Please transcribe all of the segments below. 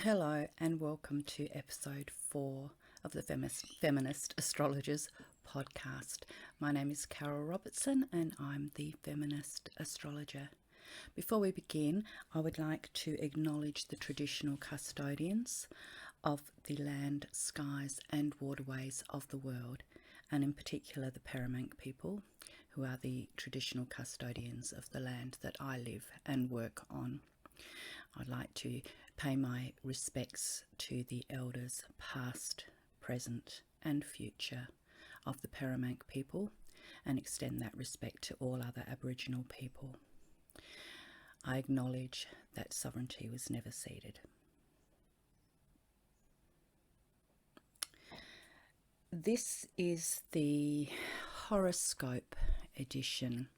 Hello and welcome to episode 4 of the Feminist Astrologers podcast. My name is Carol Robertson and I'm the Feminist Astrologer. Before we begin, I would like to acknowledge the traditional custodians of the land, skies and waterways of the world, and in particular the Paramount people, who are the traditional custodians of the land that I live and work on. I'd like to pay my respects to the elders past, present and future of the Paramount people and extend that respect to all other Aboriginal people. I acknowledge that sovereignty was never ceded. This is the horoscope edition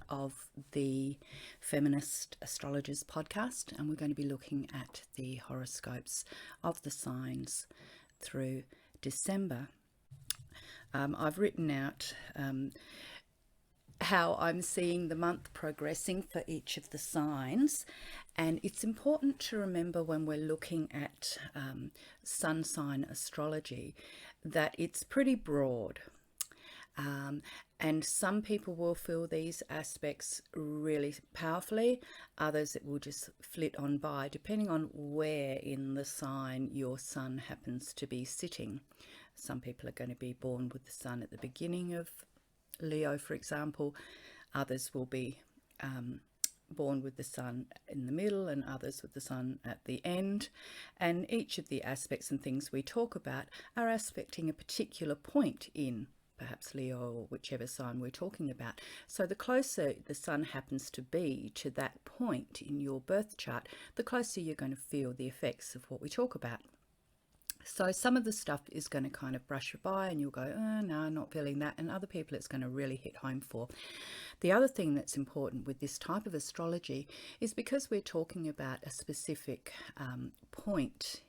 of the Feminist Astrologers podcast, and we're going to be looking at the horoscopes of the signs through December. I've written out how I'm seeing the month progressing for each of the signs, and it's important to remember when we're looking at sun sign astrology that it's pretty broad. And some people will feel these aspects really powerfully, others it will just flit on by, depending on where in the sign your sun happens to be sitting. Some people are going to be born with the sun at the beginning of Leo, for example. Others will be born with the sun in the middle and others with the sun at the end. And each of the aspects and things we talk about are aspecting a particular point in perhaps Leo or whichever sign we're talking about. So the closer the sun happens to be to that point in your birth chart, the closer you're going to feel the effects of what we talk about. So some of the stuff is going to kind of brush you by and you'll go, oh, no, I'm not feeling that. And other people it's going to really hit home for. The other thing that's important with this type of astrology is because we're talking about a specific point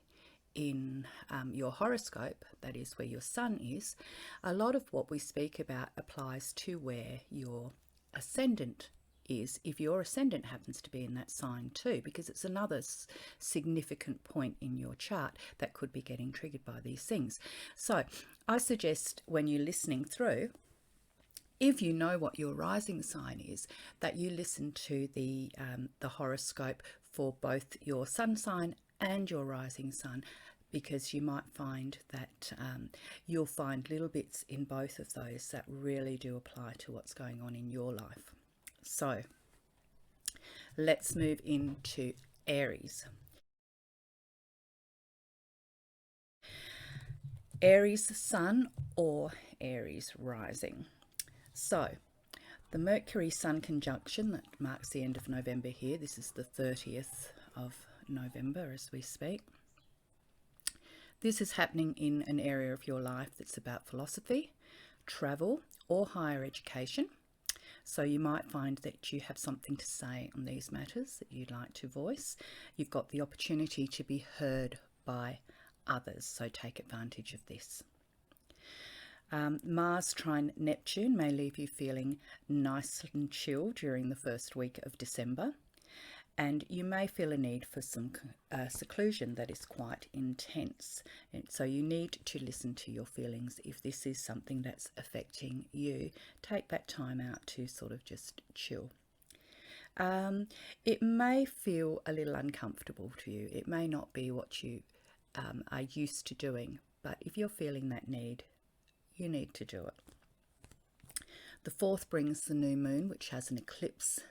in your horoscope, that is where your sun is, a lot of what we speak about applies to where your ascendant is, if your ascendant happens to be in that sign too, because it's another significant point in your chart that could be getting triggered by these things. So I suggest when you're listening through, if you know what your rising sign is, that you listen to the horoscope for both your sun sign and your rising sun, because you might find that you'll find little bits in both of those that really do apply to what's going on in your life. So let's move into Aries. Aries sun or Aries rising. So the Mercury Sun conjunction that marks the end of November here, this is the 30th of November as we speak. This is happening in an area of your life that's about philosophy, travel or higher education. So you might find that you have something to say on these matters that you'd like to voice. You've got the opportunity to be heard by others, so take advantage of this. Mars trine Neptune may leave you feeling nice and chill during the first week of December. And you may feel a need for some seclusion that is quite intense. And so you need to listen to your feelings. If this is something that's affecting you, take that time out to sort of just chill. It may feel a little uncomfortable to you. It may not be what you are used to doing, but if you're feeling that need, you need to do it. The 4th brings the new moon, which has an eclipse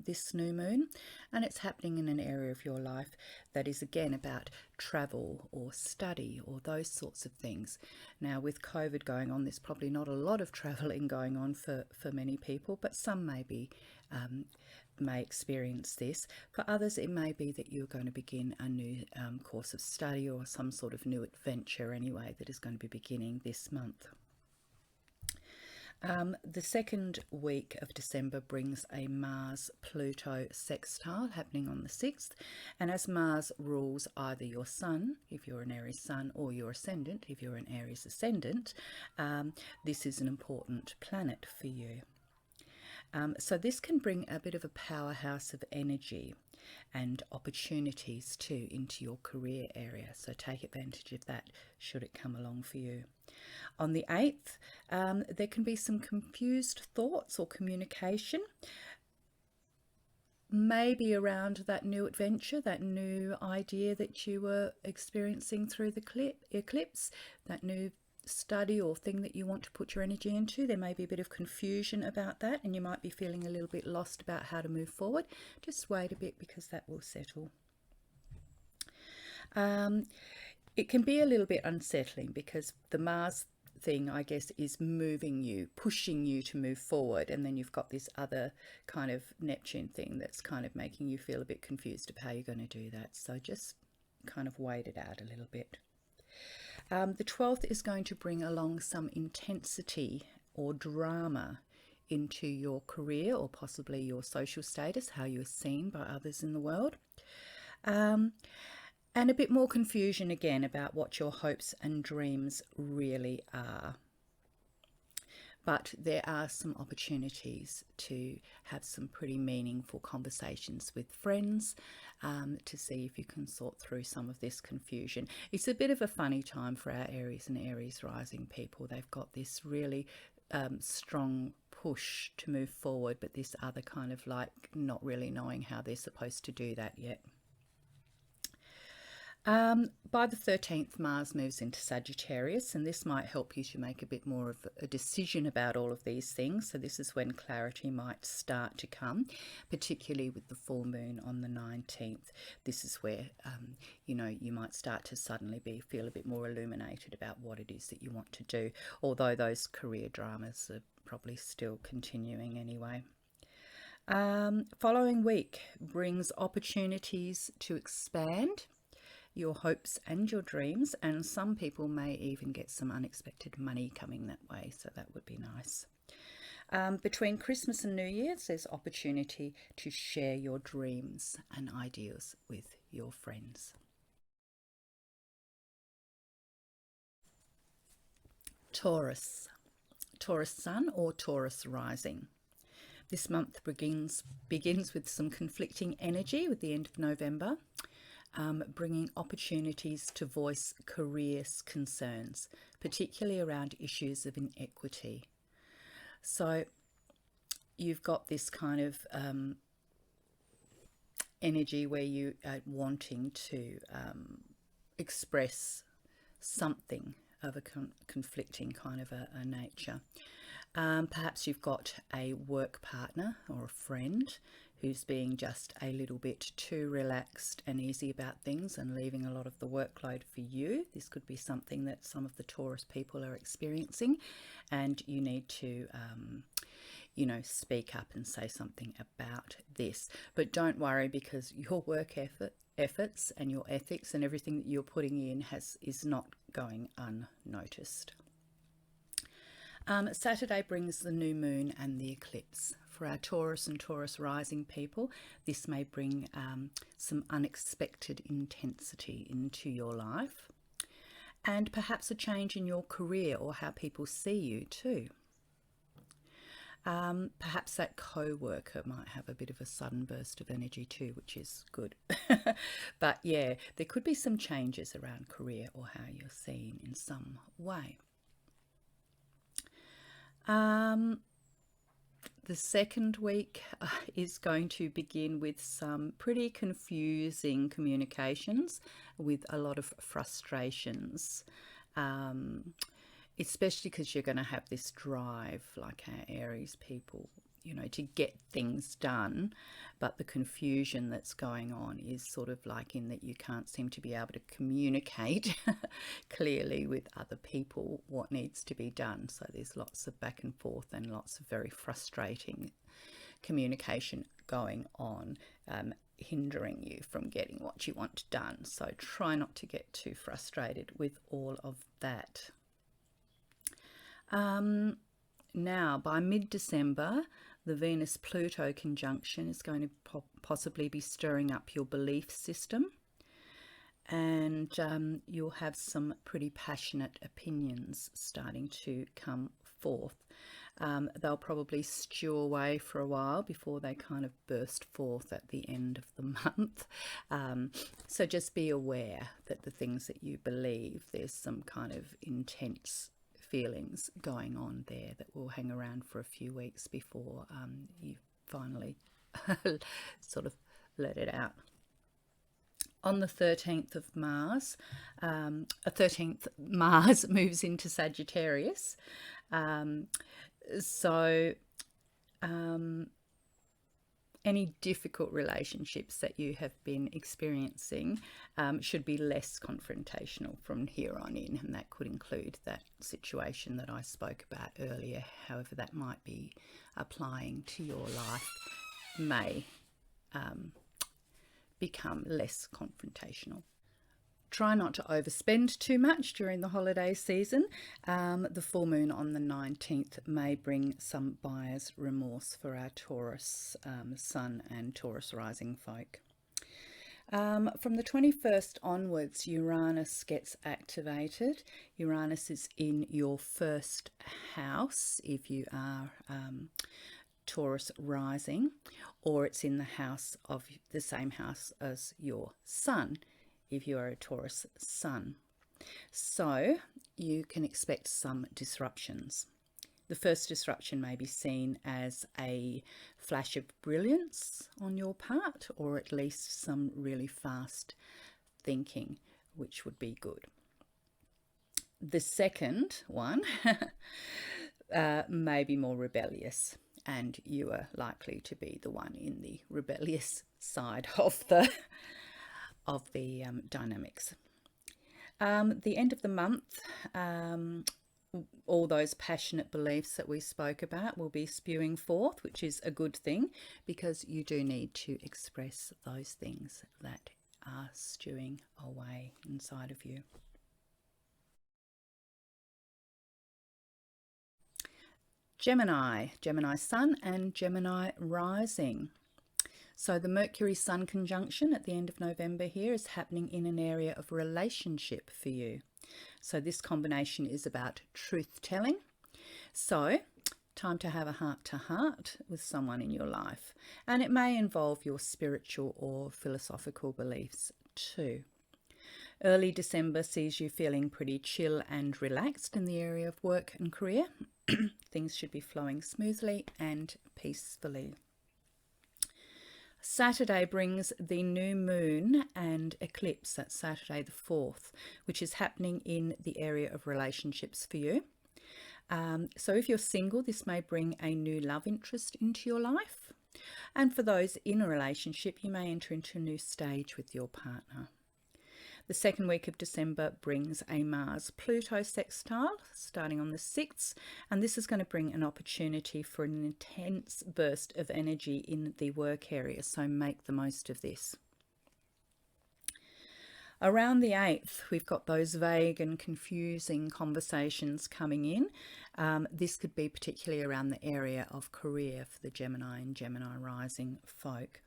this new moon, and it's happening in an area of your life that is again about travel or study or those sorts of things. Now with COVID going on, there's probably not a lot of traveling going on for many people, but some may experience this. For others it may be that you're going to begin a new course of study or some sort of new adventure anyway that is going to be beginning this month. The second week of December brings a Mars-Pluto sextile happening on the 6th, and as Mars rules either your sun, if you're an Aries sun, or your ascendant, if you're an Aries ascendant, this is an important planet for you. So this can bring a bit of a powerhouse of energy. and opportunities too into your career area. So take advantage of that should it come along for you. On the 8th, there can be some confused thoughts or communication, maybe around that new adventure, that new idea that you were experiencing through the eclipse, that new study or thing that you want to put your energy into. There may be a bit of confusion about that, and you might be feeling a little bit lost about how to move forward. Just wait a bit, because that will settle. It can be a little bit unsettling, because the Mars thing, I guess, is moving you, pushing you to move forward, and then you've got this other kind of Neptune thing that's kind of making you feel a bit confused of how you're going to do that. So just kind of wait it out a little bit. The 12th is going to bring along some intensity or drama into your career, or possibly your social status, how you're seen by others in the world. And a bit more confusion again about what your hopes and dreams really are. But there are some opportunities to have some pretty meaningful conversations with friends, to see if you can sort through some of this confusion. It's a bit of a funny time for our Aries and Aries rising people. They've got this really strong push to move forward, but this other kind of like not really knowing how they're supposed to do that yet. By the 13th, Mars moves into Sagittarius, and this might help you to make a bit more of a decision about all of these things. So this is when clarity might start to come, particularly with the full moon on the 19th. This is where, you know, you might start to suddenly feel a bit more illuminated about what it is that you want to do, although those career dramas are probably still continuing anyway. Following week brings opportunities to expand your hopes and your dreams, and some people may even get some unexpected money coming that way, so that would be nice. Between Christmas and New Year's, there's opportunity to share your dreams and ideas with your friends. Taurus. Taurus Sun or Taurus Rising. This month begins with some conflicting energy with the end of November. Bringing opportunities to voice career concerns, particularly around issues of inequity. So you've got this kind of energy where you are wanting to express something of a conflicting kind of a nature. Perhaps you've got a work partner or a friend who's being just a little bit too relaxed and easy about things and leaving a lot of the workload for you. This could be something that some of the Taurus people are experiencing, and you need to, you know, speak up and say something about this. But don't worry, because your work efforts and your ethics and everything that you're putting in is not going unnoticed. Saturday brings the new moon and the eclipse. For our Taurus and Taurus rising people, this may bring some unexpected intensity into your life, and perhaps a change in your career or how people see you too. Perhaps that co-worker might have a bit of a sudden burst of energy too, which is good. But yeah, there could be some changes around career or how you're seen in some way. The second week is going to begin with some pretty confusing communications, with a lot of frustrations, especially because you're going to have this drive, like our Aries people, you know, to get things done. But the confusion that's going on is sort of like in that you can't seem to be able to communicate clearly with other people what needs to be done. So there's lots of back and forth and lots of very frustrating communication going on, hindering you from getting what you want done. So try not to get too frustrated with all of that. Now, by mid-December, the Venus-Pluto conjunction is going to possibly be stirring up your belief system, and you'll have some pretty passionate opinions starting to come forth. They'll probably stew away for a while before they kind of burst forth at the end of the month. So just be aware that the things that you believe, there's some kind of intense feelings going on there that will hang around for a few weeks before you finally sort of let it out. On the 13th of Mars, 13th Mars moves into Sagittarius. So any difficult relationships that you have been experiencing should be less confrontational from here on in, and that could include that situation that I spoke about earlier. However that might be applying to your life may become less confrontational. Try not to overspend too much during the holiday season. The full moon on the 19th may bring some buyer's remorse for our Taurus sun and Taurus rising folk. From the 21st onwards, Uranus gets activated. Uranus is in your first house if you are Taurus rising, or it's in the house of the same house as your sun if you are a Taurus sun. So you can expect some disruptions. The first disruption may be seen as a flash of brilliance on your part, or at least some really fast thinking, which would be good. The second one may be more rebellious, and you are likely to be the one in the rebellious side of the dynamics. The end of the month, all those passionate beliefs that we spoke about will be spewing forth, which is a good thing because you do need to express those things that are stewing away inside of you. Gemini, Gemini sun and Gemini rising. So the Mercury-Sun conjunction at the end of November here is happening in an area of relationship for you. So this combination is about truth-telling. So time to have a heart-to-heart with someone in your life. And it may involve your spiritual or philosophical beliefs too. Early December sees you feeling pretty chill and relaxed in the area of work and career. Things should be flowing smoothly and peacefully. Saturday brings the new moon and eclipse. That's Saturday the 4th, which is happening in the area of relationships for you. So if you're single, this may bring a new love interest into your life. And for those in a relationship, you may enter into a new stage with your partner. The second week of December brings a Mars-Pluto sextile starting on the 6th, and this is going to bring an opportunity for an intense burst of energy in the work area, so make the most of this. Around the 8th, we've got those vague and confusing conversations coming in. This could be particularly around the area of career for the Gemini and Gemini rising folk.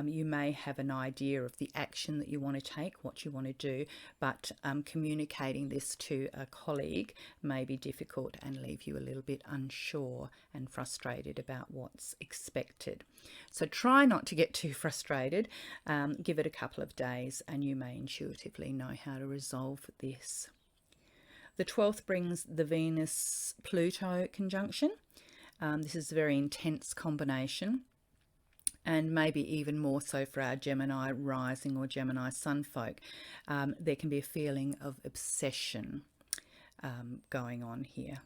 You may have an idea of the action that you want to take, what you want to do, but communicating this to a colleague may be difficult and leave you a little bit unsure and frustrated about what's expected. So try not to get too frustrated. Give it a couple of days and you may intuitively know how to resolve this. The 12th brings the Venus-Pluto conjunction. This is a very intense combination, and maybe even more so for our Gemini rising or Gemini sun folk. There can be a feeling of obsession going on here.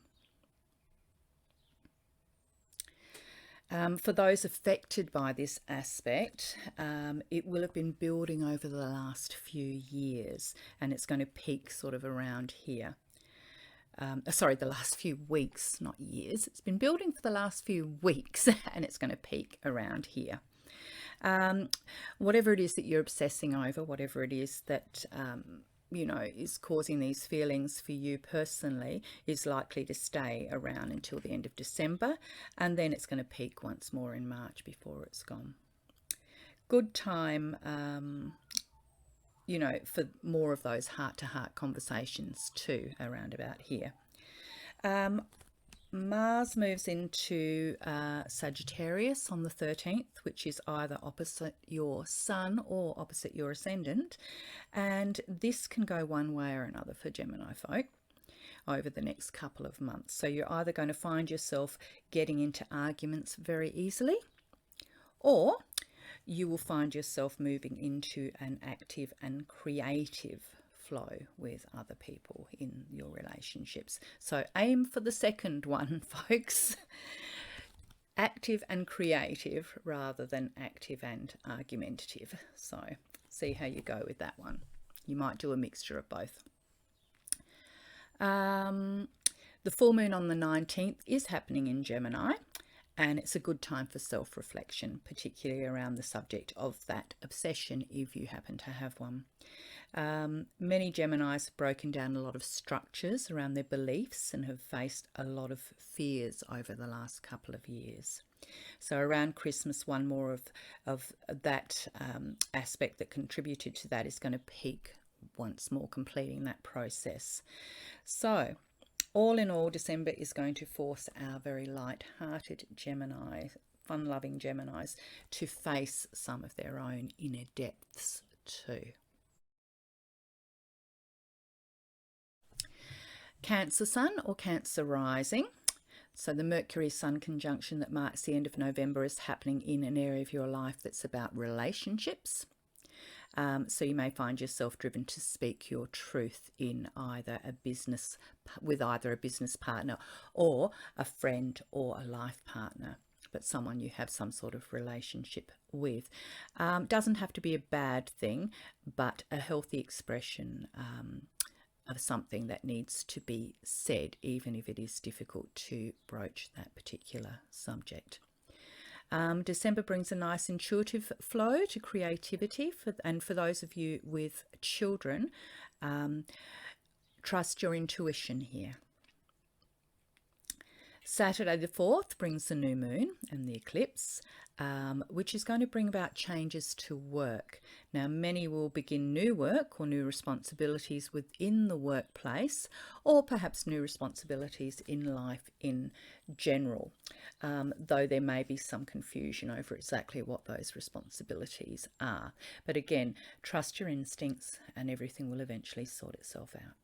For those affected by this aspect, it will have been building over the last few years, and it's going to peak sort of around here. Sorry, the last few weeks, not years. It's been building for the last few weeks and it's going to peak around here. Whatever it is that you're obsessing over, whatever it is that, you know, is causing these feelings for you personally is likely to stay around until the end of December, and then it's going to peak once more in March before it's gone. Good time, you know, for more of those heart-to-heart conversations too around about here. Mars moves into Sagittarius on the 13th, which is either opposite your sun or opposite your ascendant. And this can go one way or another for Gemini folk over the next couple of months. So you're either going to find yourself getting into arguments very easily, or you will find yourself moving into an active and creative flow with other people in your relationships. So aim for the second one, folks. Active and creative rather than active and argumentative. So see how you go with that one. You might do a mixture of both. The full moon on the 19th is happening in Gemini, and it's a good time for self-reflection, particularly around the subject of that obsession if you happen to have one. Many Geminis have broken down a lot of structures around their beliefs and have faced a lot of fears over the last couple of years. So around Christmas, one more of that aspect that contributed to that is going to peak once more, completing that process. So all in all, December is going to force our very light-hearted Gemini, fun-loving Geminis, to face some of their own inner depths too. Cancer Sun or Cancer Rising. So the Mercury-Sun conjunction that marks the end of November is happening in an area of your life that's about relationships. So you may find yourself driven to speak your truth in either a business, with either a business partner or a friend or a life partner, but someone you have some sort of relationship with. Doesn't have to be a bad thing, but a healthy expression of something that needs to be said, even if it is difficult to broach that particular subject. December brings a nice intuitive flow to creativity, and for those of you with children, trust your intuition here. Saturday the 4th brings the new moon and the eclipse, which is going to bring about changes to work. Now, many will begin new work or new responsibilities within the workplace, or perhaps new responsibilities in life in general, though there may be some confusion over exactly what those responsibilities are. But again, trust your instincts and everything will eventually sort itself out.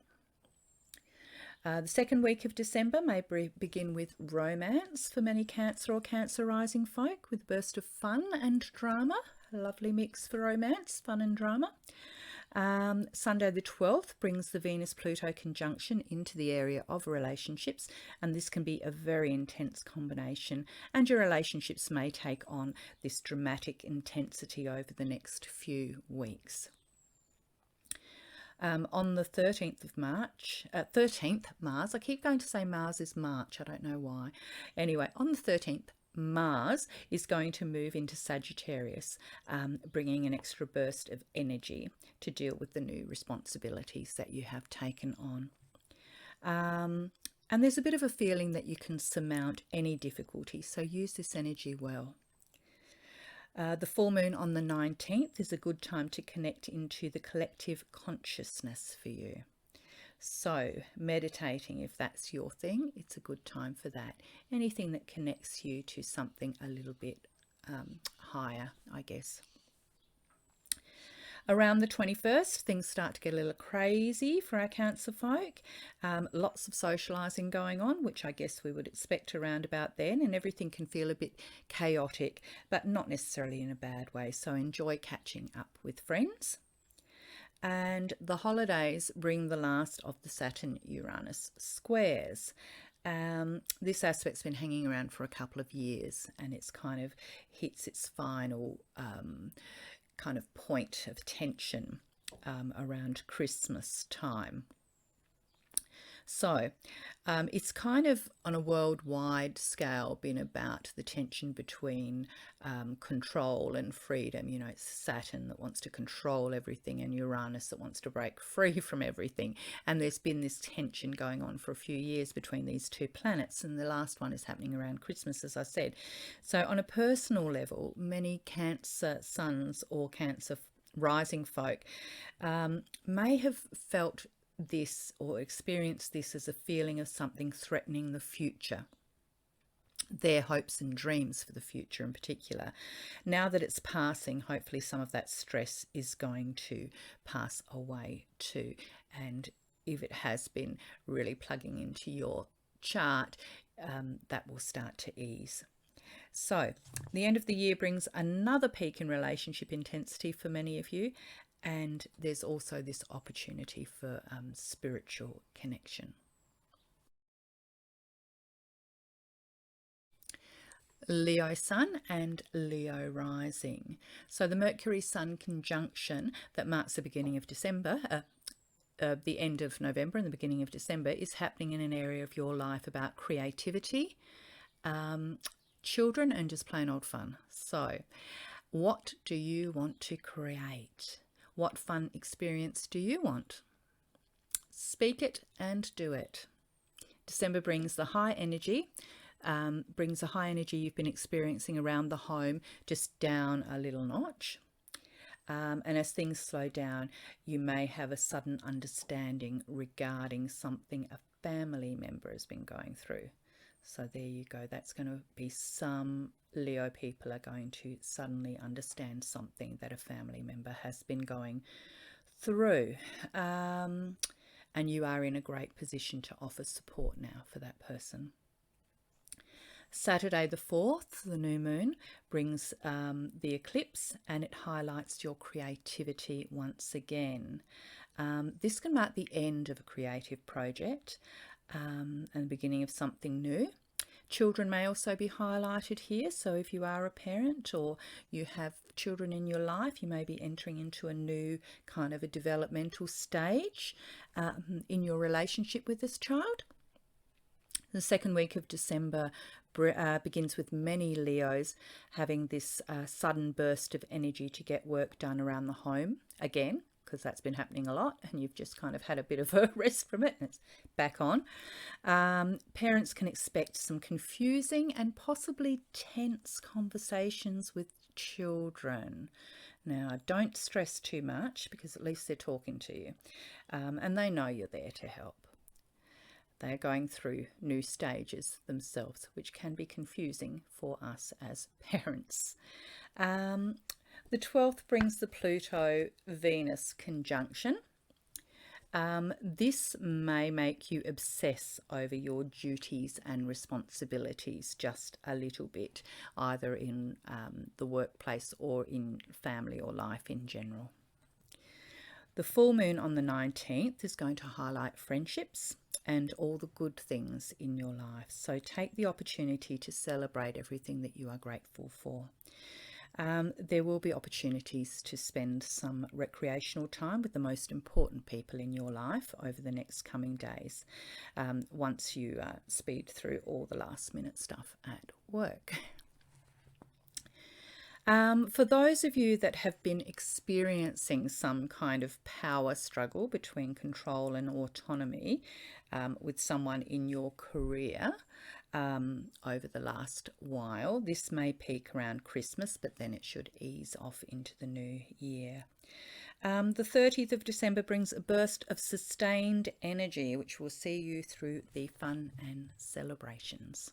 The second week of December may begin with romance for many Cancer or Cancer rising folk, with a burst of fun and drama. A lovely mix for romance, fun and drama. Sunday the 12th brings the Venus-Pluto conjunction into the area of relationships, and this can be a very intense combination, and your relationships may take on this dramatic intensity over the next few weeks. On the 13th of March, 13th Mars, I keep going to say Mars is March, I don't know why. Anyway, on the 13th, Mars is going to move into Sagittarius, bringing an extra burst of energy to deal with the new responsibilities that you have taken on. And there's a bit of a feeling that you can surmount any difficulty, so use this energy well. The full moon on the 19th is a good time to connect into the collective consciousness for you. So meditating, if that's your thing, it's a good time for that. Anything that connects you to something a little bit higher, I guess. Around the 21st, things start to get a little crazy for our Cancer folk. Lots of socialising going on, which I guess we would expect around about then, and everything can feel a bit chaotic, but not necessarily in a bad way. So enjoy catching up with friends. And the holidays bring the last of the Saturn-Uranus squares. This aspect's been hanging around for a couple of years, and it's kind of hits its final kind of point of tension around Christmas time. So it's kind of on a worldwide scale been about the tension between control and freedom. You know, it's Saturn that wants to control everything and Uranus that wants to break free from everything. And there's been this tension going on for a few years between these two planets. And the last one is happening around Christmas, as I said. So on a personal level, many Cancer suns or Cancer rising folk may have felt this or experience this as a feeling of something threatening the future. their hopes and dreams for the future in particular. Now that it's passing, hopefully some of that stress is going to pass away too. And if it has been really plugging into your chart, that will start to ease. So the end of the year brings another peak in relationship intensity for many of you. And there's also this opportunity for spiritual connection. Leo Sun and Leo Rising. So the Mercury Sun conjunction that marks the beginning of December, the end of November and the beginning of December, is happening in an area of your life about creativity, children, and just plain old fun. So what do you want to create? What fun experience do you want? Speak it and do it. December brings the high energy, brings the high energy you've been experiencing around the home just down a little notch. And as things slow down, you may have a sudden understanding regarding something a family member has been going through. So there you go. That's going to be some Leo people are going to suddenly understand something that a family member has been going through. And you are in a great position to offer support now for that person. Saturday the 4th, the new moon, brings the eclipse, and it highlights your creativity once again. This can mark the end of a creative project and the beginning of something new. Children may also be highlighted here. So if you are a parent or you have children in your life, you may be entering into a new kind of a developmental stage in your relationship with this child. The second week of December begins with many Leos having this sudden burst of energy to get work done around the home again, because that's been happening a lot and you've just kind of had a bit of a rest from it and it's back on. Parents can expect some confusing and possibly tense conversations with children. Now, don't stress too much, because at least they're talking to you and they know you're there to help. They're going through new stages themselves, which can be confusing for us as parents. The 12th brings the Pluto-Venus conjunction. This may make you obsess over your duties and responsibilities just a little bit, either in the workplace or in family or life in general. The full moon on the 19th is going to highlight friendships and all the good things in your life. So take the opportunity to celebrate everything that you are grateful for. There will be opportunities to spend some recreational time with the most important people in your life over the next coming days, once you speed through all the last minute stuff at work. For those of you that have been experiencing some kind of power struggle between control and autonomy with someone in your career over the last while, this may peak around Christmas, but then it should ease off into the new year. The 30th of December brings a burst of sustained energy, which will see you through the fun and celebrations.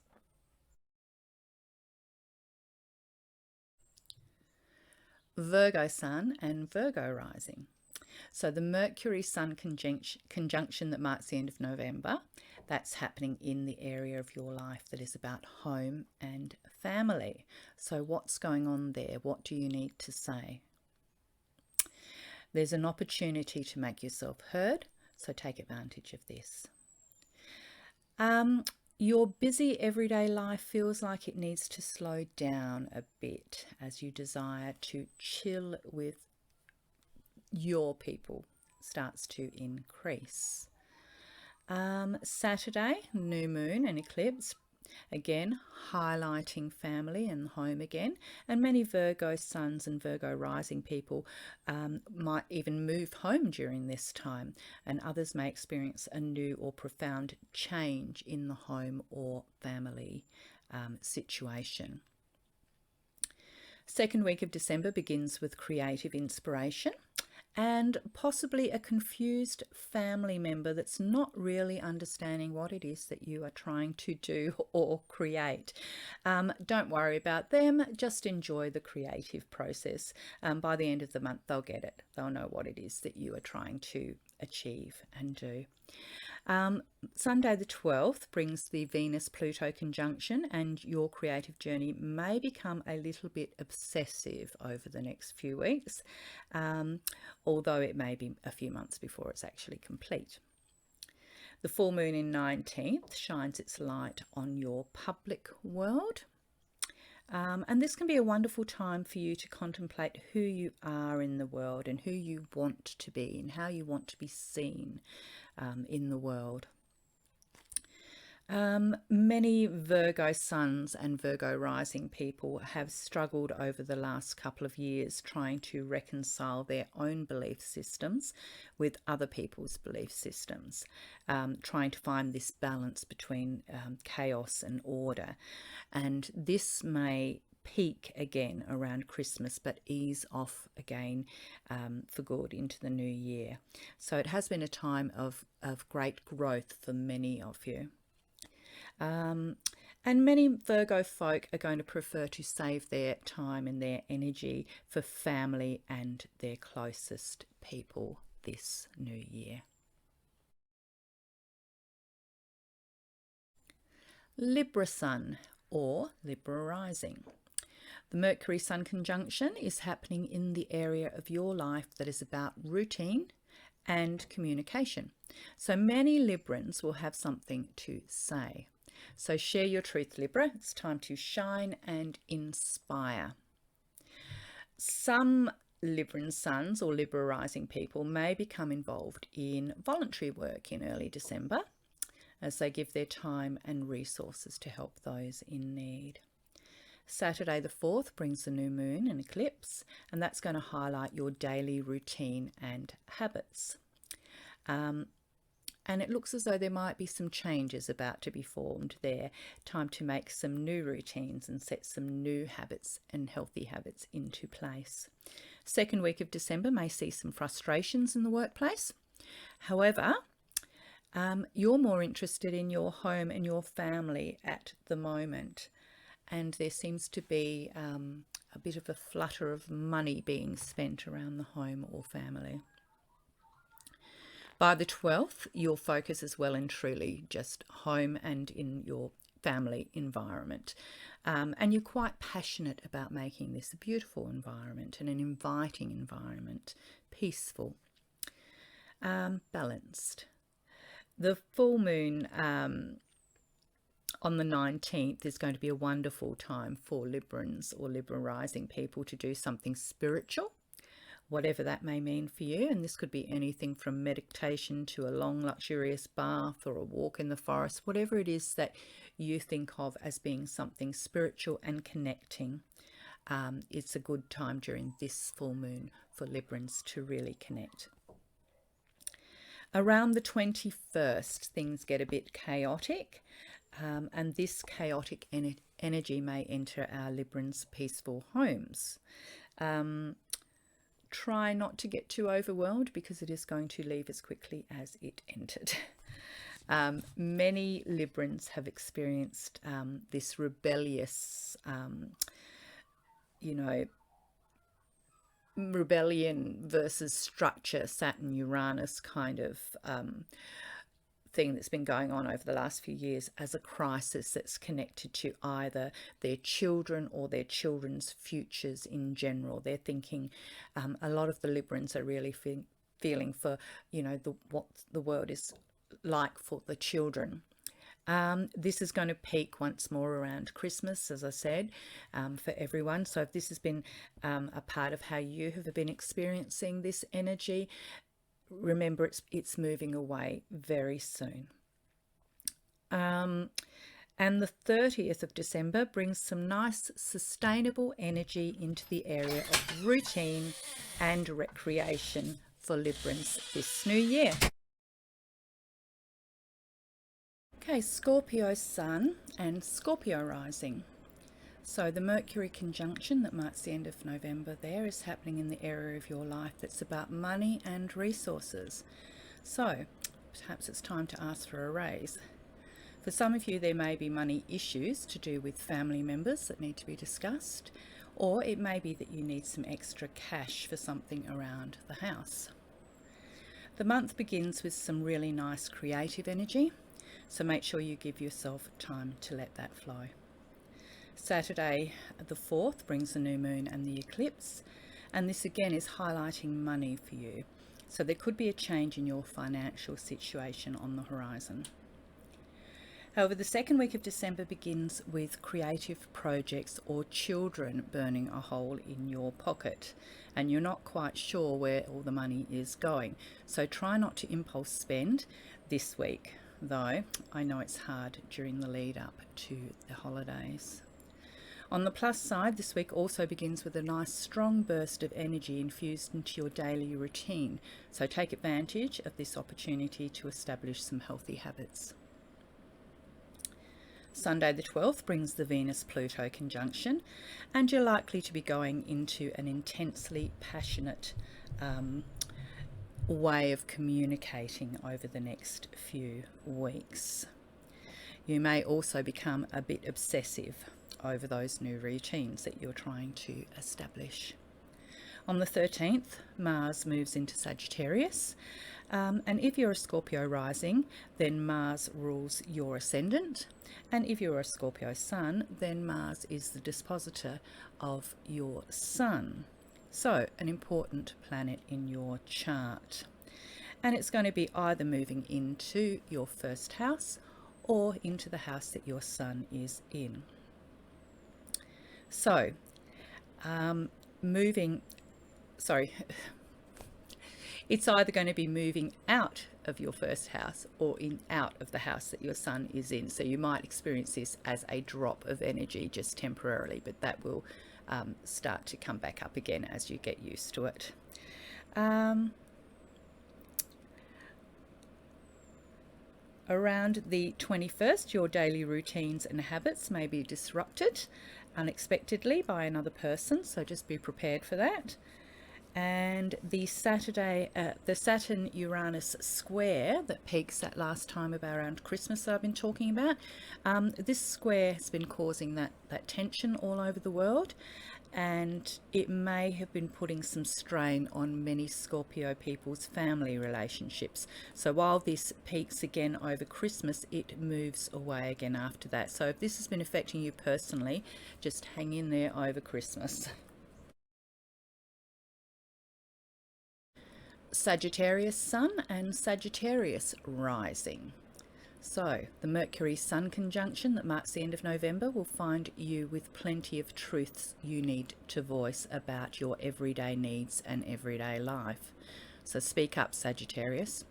Virgo Sun and Virgo Rising. So the Mercury Sun conjunction that marks the end of November, that's happening in the area of your life that is about home and family. So what's going on there? What do you need to say? There's an opportunity to make yourself heard, so take advantage of this. Your busy everyday life feels like it needs to slow down a bit as you desire to chill with your people starts to increase. Saturday, new moon and eclipse, again highlighting family and home again, and many Virgo suns and Virgo rising people might even move home during this time, and others may experience a new or profound change in the home or family situation. Second week of December begins with creative inspiration, and possibly a confused family member that's not really understanding what it is that you are trying to do or create. Don't worry about them, just enjoy the creative process. By the end of the month, they'll get it. They'll know what it is that you are trying to achieve and do. Sunday the 12th brings the Venus-Pluto conjunction, and your creative journey may become a little bit obsessive over the next few weeks, although it may be a few months before it's actually complete. The full moon in 19th shines its light on your public world. And this can be a wonderful time for you to contemplate who you are in the world and who you want to be and how you want to be seen in the world. Many Virgo suns and Virgo rising people have struggled over the last couple of years trying to reconcile their own belief systems with other people's belief systems, trying to find this balance between chaos and order. And this may peak again around Christmas, but ease off again for good into the new year. So it has been a time of great growth for many of you. And many Virgo folk are going to prefer to save their time and their energy for family and their closest people this new year. Libra Sun or Libra Rising. The Mercury-Sun conjunction is happening in the area of your life that is about routine and communication. So many Librans will have something to say. So share your truth, Libra. It's time to shine and inspire. Some Libran suns or Libra rising people may become involved in voluntary work in early December as they give their time and resources to help those in need. Saturday the 4th brings the new moon and eclipse, and that's going to highlight your daily routine and habits. And it looks as though there might be some changes about to be formed there. Time to make some new routines and set some new habits and healthy habits into place. Second week of December may see some frustrations in the workplace. However, you're more interested in your home and your family at the moment. And there seems to be a bit of a flutter of money being spent around the home or family. By the 12th, your focus is well and truly just home and in your family environment. And you're quite passionate about making this a beautiful environment and an inviting environment, peaceful, balanced. The full moon on the 19th is going to be a wonderful time for Librans or Libra rising people to do something spiritual, whatever that may mean for you. And this could be anything from meditation to a long luxurious bath or a walk in the forest, whatever it is that you think of as being something spiritual and connecting. It's a good time during this full moon for Librans to really connect. Around the 21st, things get a bit chaotic, and this chaotic energy may enter our Librans' peaceful homes. Try not to get too overwhelmed because it is going to leave as quickly as it entered. Many Librans have experienced this rebellious, rebellion versus structure, Saturn, Uranus kind of thing that's been going on over the last few years as a crisis that's connected to either their children or their children's futures in general. They're thinking, a lot of the Librans are really feeling for, what the world is like for the children. This is going to peak once more around Christmas, as I said, for everyone. So if this has been a part of how you have been experiencing this energy, remember it's moving away very soon. And the 30th of December brings some nice sustainable energy into the area of routine and recreation for Librans this new year. Okay, Scorpio Sun and Scorpio Rising. So the Mercury conjunction that marks the end of November there is happening in the area of your life that's about money and resources. So perhaps it's time to ask for a raise. For some of you, there may be money issues to do with family members that need to be discussed, or it may be that you need some extra cash for something around the house. The month begins with some really nice creative energy, so make sure you give yourself time to let that flow. Saturday the 4th brings the new moon and the eclipse, and this again is highlighting money for you. So there could be a change in your financial situation on the horizon. However, the second week of December begins with creative projects or children burning a hole in your pocket, and you're not quite sure where all the money is going. So try not to impulse spend this week, though I know it's hard during the lead up to the holidays. On the plus side, this week also begins with a nice strong burst of energy infused into your daily routine. So take advantage of this opportunity to establish some healthy habits. Sunday the 12th brings the Venus-Pluto conjunction, and you're likely to be going into an intensely passionate way of communicating over the next few weeks. You may also become a bit obsessive over those new routines that you're trying to establish. On the 13th, Mars moves into Sagittarius, and if you're a Scorpio rising, then Mars rules your ascendant, and if you're a Scorpio sun, then Mars is the dispositor of your sun. So an important planet in your chart, and it's going to be either moving into your first house or into the house that your sun is in. So it's either going to be moving out of your first house or out of the house that your sun is in. So you might experience this as a drop of energy just temporarily, but that will start to come back up again as you get used to it. Around the 21st, your daily routines and habits may be disrupted unexpectedly by another person, so just be prepared for that. And the Saturday, the Saturn-Uranus square that peaks that last time about around Christmas that I've been talking about, this square has been causing that tension all over the world, and it may have been putting some strain on many Scorpio people's family relationships. So while this peaks again over Christmas, it moves away again after that. So if this has been affecting you personally, just hang in there over Christmas. Sagittarius sun and Sagittarius rising. So the Mercury-Sun conjunction that marks the end of November will find you with plenty of truths you need to voice about your everyday needs and everyday life. So speak up, Sagittarius.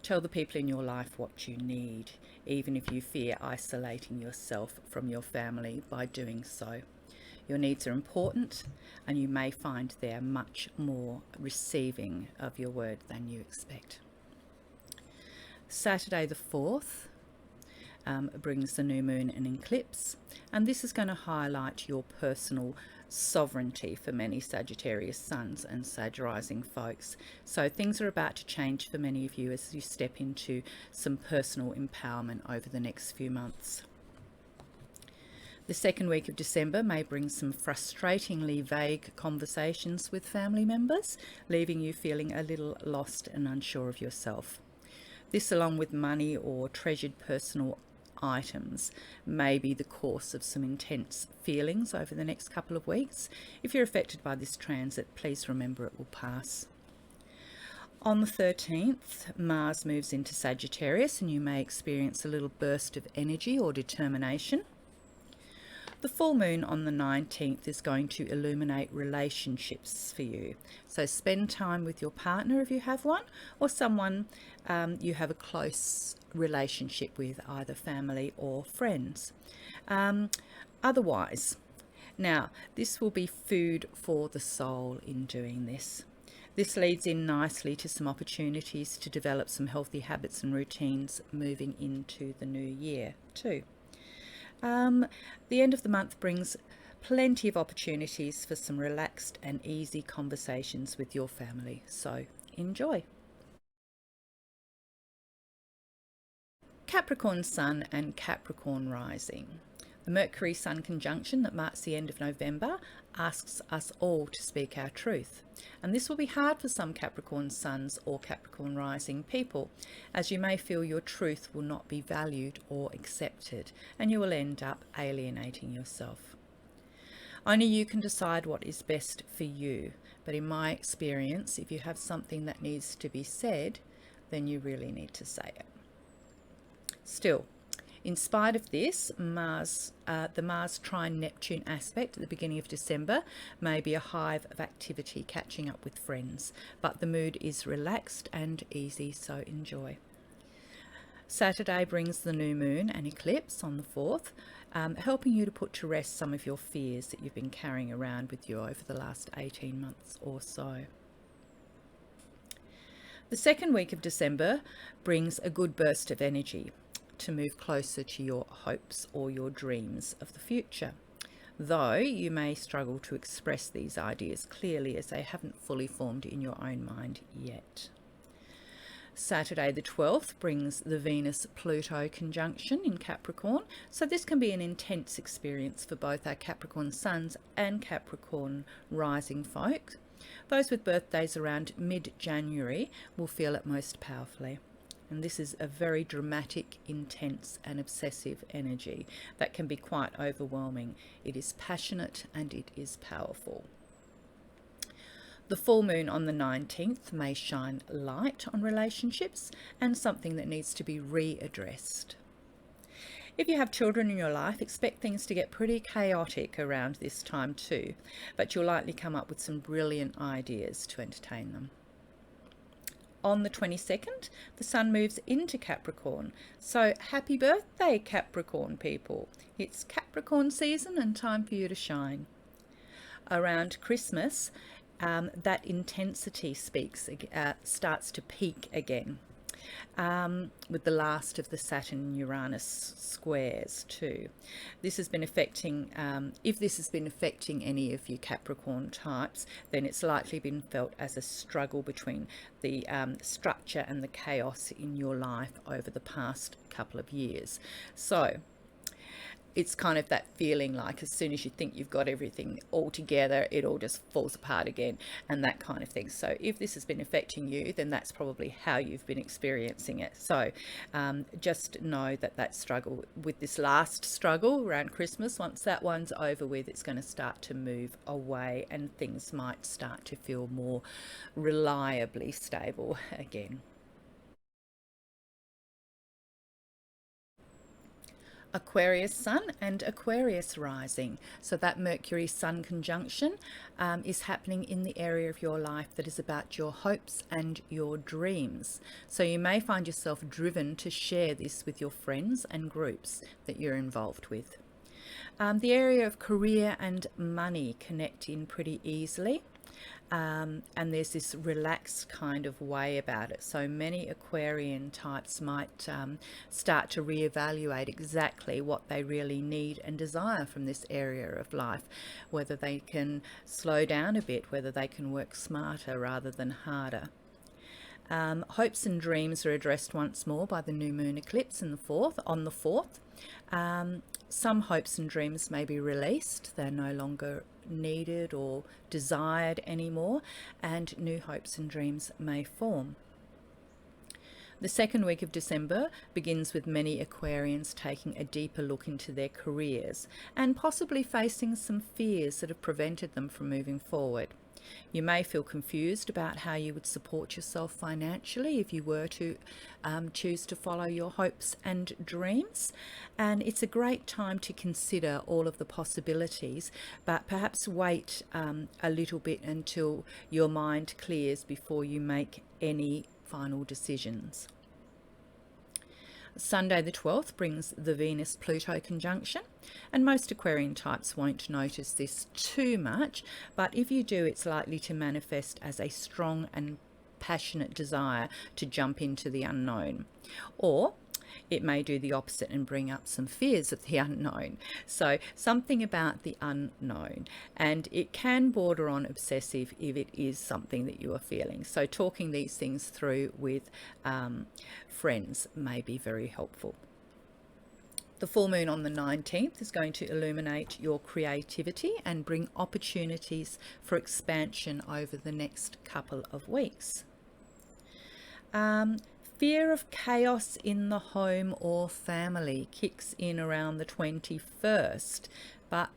Tell the people in your life what you need, even if you fear isolating yourself from your family by doing so. Your needs are important, and you may find they are much more receiving of your word than you expect. Saturday the 4th brings the new moon and eclipse, and this is going to highlight your personal sovereignty for many Sagittarius suns and Sag rising folks. So things are about to change for many of you as you step into some personal empowerment over the next few months. The second week of December may bring some frustratingly vague conversations with family members, leaving you feeling a little lost and unsure of yourself. This, along with money or treasured personal items, may be the cause of some intense feelings over the next couple of weeks. If you're affected by this transit, please remember it will pass. On the 13th, Mars moves into Sagittarius, and you may experience a little burst of energy or determination. The full moon on the 19th is going to illuminate relationships for you. So spend time with your partner if you have one, or someone you have a close relationship with, either family or friends. Otherwise, now this will be food for the soul in doing this. This leads in nicely to some opportunities to develop some healthy habits and routines moving into the new year too. The end of the month brings plenty of opportunities for some relaxed and easy conversations with your family, so enjoy. Capricorn Sun and Capricorn Rising. The Mercury Sun conjunction that marks the end of November asks us all to speak our truth. And this will be hard for some Capricorn Suns or Capricorn Rising people, as you may feel your truth will not be valued or accepted, and you will end up alienating yourself. Only you can decide what is best for you, but in my experience, if you have something that needs to be said, then you really need to say it. Still, in spite of this, the Mars trine Neptune aspect at the beginning of December may be a hive of activity catching up with friends, but the mood is relaxed and easy, so enjoy. Saturday brings the new moon and eclipse on the 4th, helping you to put to rest some of your fears that you've been carrying around with you over the last 18 months or so. The second week of December brings a good burst of energy to move closer to your hopes or your dreams of the future, though you may struggle to express these ideas clearly as they haven't fully formed in your own mind yet. Saturday the 12th brings the Venus-Pluto conjunction in Capricorn, so this can be an intense experience for both our Capricorn Suns and Capricorn Rising folk. Those with birthdays around mid-January will feel it most powerfully. And this is a very dramatic, intense and obsessive energy that can be quite overwhelming. It is passionate and it is powerful. The full moon on the 19th may shine light on relationships and something that needs to be readdressed. If you have children in your life, expect things to get pretty chaotic around this time too, but you'll likely come up with some brilliant ideas to entertain them. On the 22nd, the Sun moves into Capricorn. So happy birthday, Capricorn people. It's Capricorn season and time for you to shine. Around Christmas, that intensity starts to peak again. With the last of the Saturn-Uranus squares too. This has been affecting, if this has been affecting any of you Capricorn types, then it's likely been felt as a struggle between the structure and the chaos in your life over the past couple of years. So it's kind of that feeling like as soon as you think you've got everything all together, it all just falls apart again and that kind of thing. So if this has been affecting you, then that's probably how you've been experiencing it. So just know that that struggle with this last struggle around Christmas, once that one's over with, it's going to start to move away and things might start to feel more reliably stable again. Aquarius Sun and Aquarius Rising. So that Mercury Sun conjunction is happening in the area of your life that is about your hopes and your dreams. So you may find yourself driven to share this with your friends and groups that you're involved with. The area of career and money connect in pretty easily. And there's this relaxed kind of way about it. So many Aquarian types might start to reevaluate exactly what they really need and desire from this area of life, whether they can slow down a bit, whether they can work smarter rather than harder. Hopes and dreams are addressed once more by the new moon eclipse on the 4th. Some hopes and dreams may be released. They're no longer needed or desired anymore, and new hopes and dreams may form. The second week of December begins with many Aquarians taking a deeper look into their careers and possibly facing some fears that have prevented them from moving forward. You may feel confused about how you would support yourself financially if you were to choose to follow your hopes and dreams. And it's a great time to consider all of the possibilities, but perhaps wait a little bit until your mind clears before you make any final decisions. Sunday the 12th brings the Venus-Pluto conjunction, and most Aquarian types won't notice this too much, but if you do, it's likely to manifest as a strong and passionate desire to jump into the unknown. Or it may do the opposite and bring up some fears of the unknown. So something about the unknown, and it can border on obsessive if it is something that you are feeling. So talking these things through with friends may be very helpful. The full moon on the 19th is going to illuminate your creativity and bring opportunities for expansion over the next couple of weeks. Fear of chaos in the home or family kicks in around the 21st, but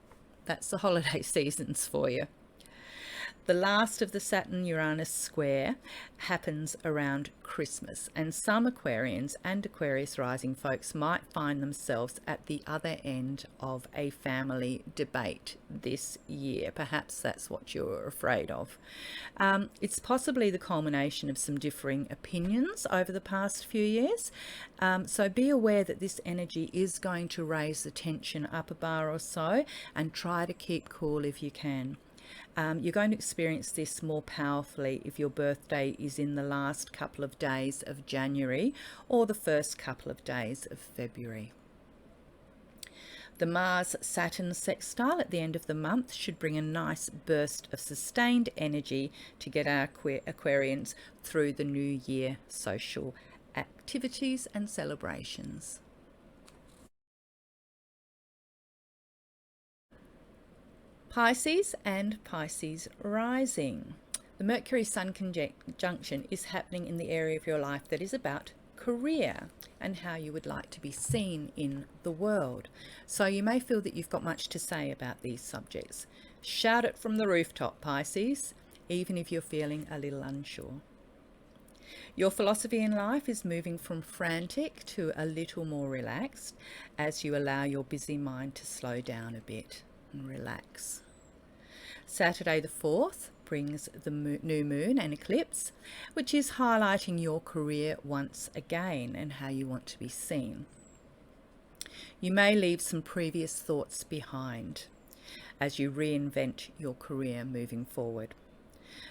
that's the holiday seasons for you. The last of the Saturn-Uranus square happens around Christmas, and some Aquarians and Aquarius rising folks might find themselves at the other end of a family debate this year. Perhaps that's what you're afraid of. It's possibly the culmination of some differing opinions over the past few years. So be aware that this energy is going to raise the tension up a bar or so, and try to keep cool if you can. You're going to experience this more powerfully if your birthday is in the last couple of days of January or the first couple of days of February. The Mars-Saturn sextile at the end of the month should bring a nice burst of sustained energy to get our Aquarians through the new year social activities and celebrations. Pisces and Pisces rising. The Mercury-Sun conjunction is happening in the area of your life that is about career and how you would like to be seen in the world. So you may feel that you've got much to say about these subjects. Shout it from the rooftop, Pisces, even if you're feeling a little unsure. Your philosophy in life is moving from frantic to a little more relaxed as you allow your busy mind to slow down a bit and relax. Saturday the 4th brings the new moon and eclipse, which is highlighting your career once again and how you want to be seen. You may leave some previous thoughts behind as you reinvent your career moving forward.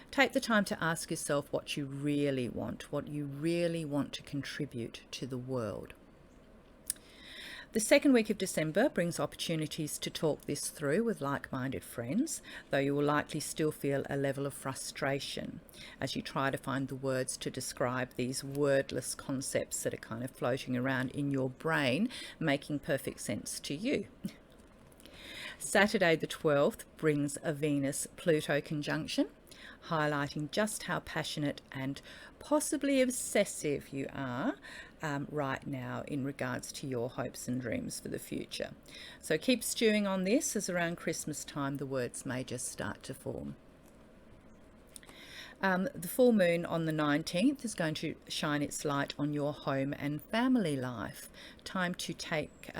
Take the time to ask yourself what you really want to contribute to the world. The second week of December brings opportunities to talk this through with like-minded friends, though you will likely still feel a level of frustration as you try to find the words to describe these wordless concepts that are kind of floating around in your brain, making perfect sense to you. Saturday the 12th brings a Venus-Pluto conjunction, highlighting just how passionate and possibly obsessive you are right now in regards to your hopes and dreams for the future. So keep stewing on this, as around Christmas time the words may just start to form. The full moon on the 19th is going to shine its light on your home and family life. Time to take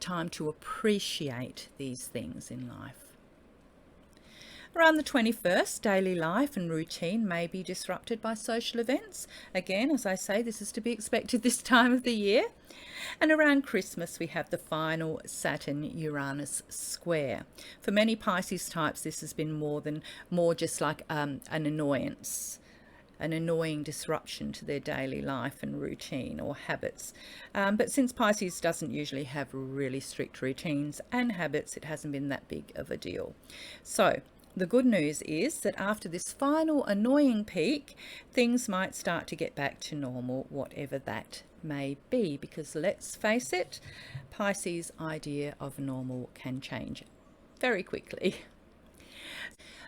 time to appreciate these things in life. Around the 21st, daily life and routine may be disrupted by social events. Again, as I say, this is to be expected this time of the year. And around Christmas, we have the final Saturn-Uranus square. For many Pisces types, this has been more just like an annoyance, an annoying disruption to their daily life and routine or habits. But since Pisces doesn't usually have really strict routines and habits, it hasn't been that big of a deal. So the good news is that after this final annoying peak, things might start to get back to normal, whatever that may be, because let's face it, Pisces' idea of normal can change very quickly.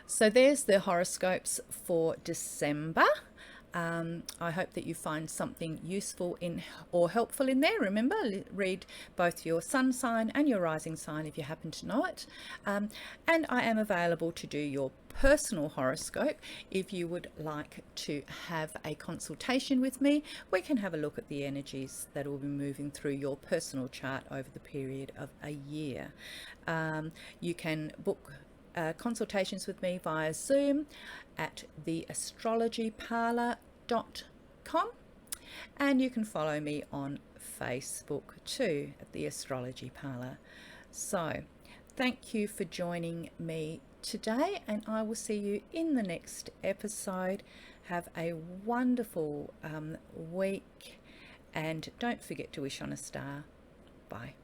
So there's the horoscopes for December. I hope that you find something useful or helpful in there. Remember, read both your sun sign and your rising sign if you happen to know it. And I am available to do your personal horoscope if you would like to have a consultation with me. We can have a look at the energies that will be moving through your personal chart over the period of a year. You can book consultations with me via Zoom at theastrologyparlour.com, and you can follow me on Facebook too at The Astrology Parlour. So thank you for joining me today, and I will see you in the next episode. Have a wonderful week, and don't forget to wish on a star. Bye.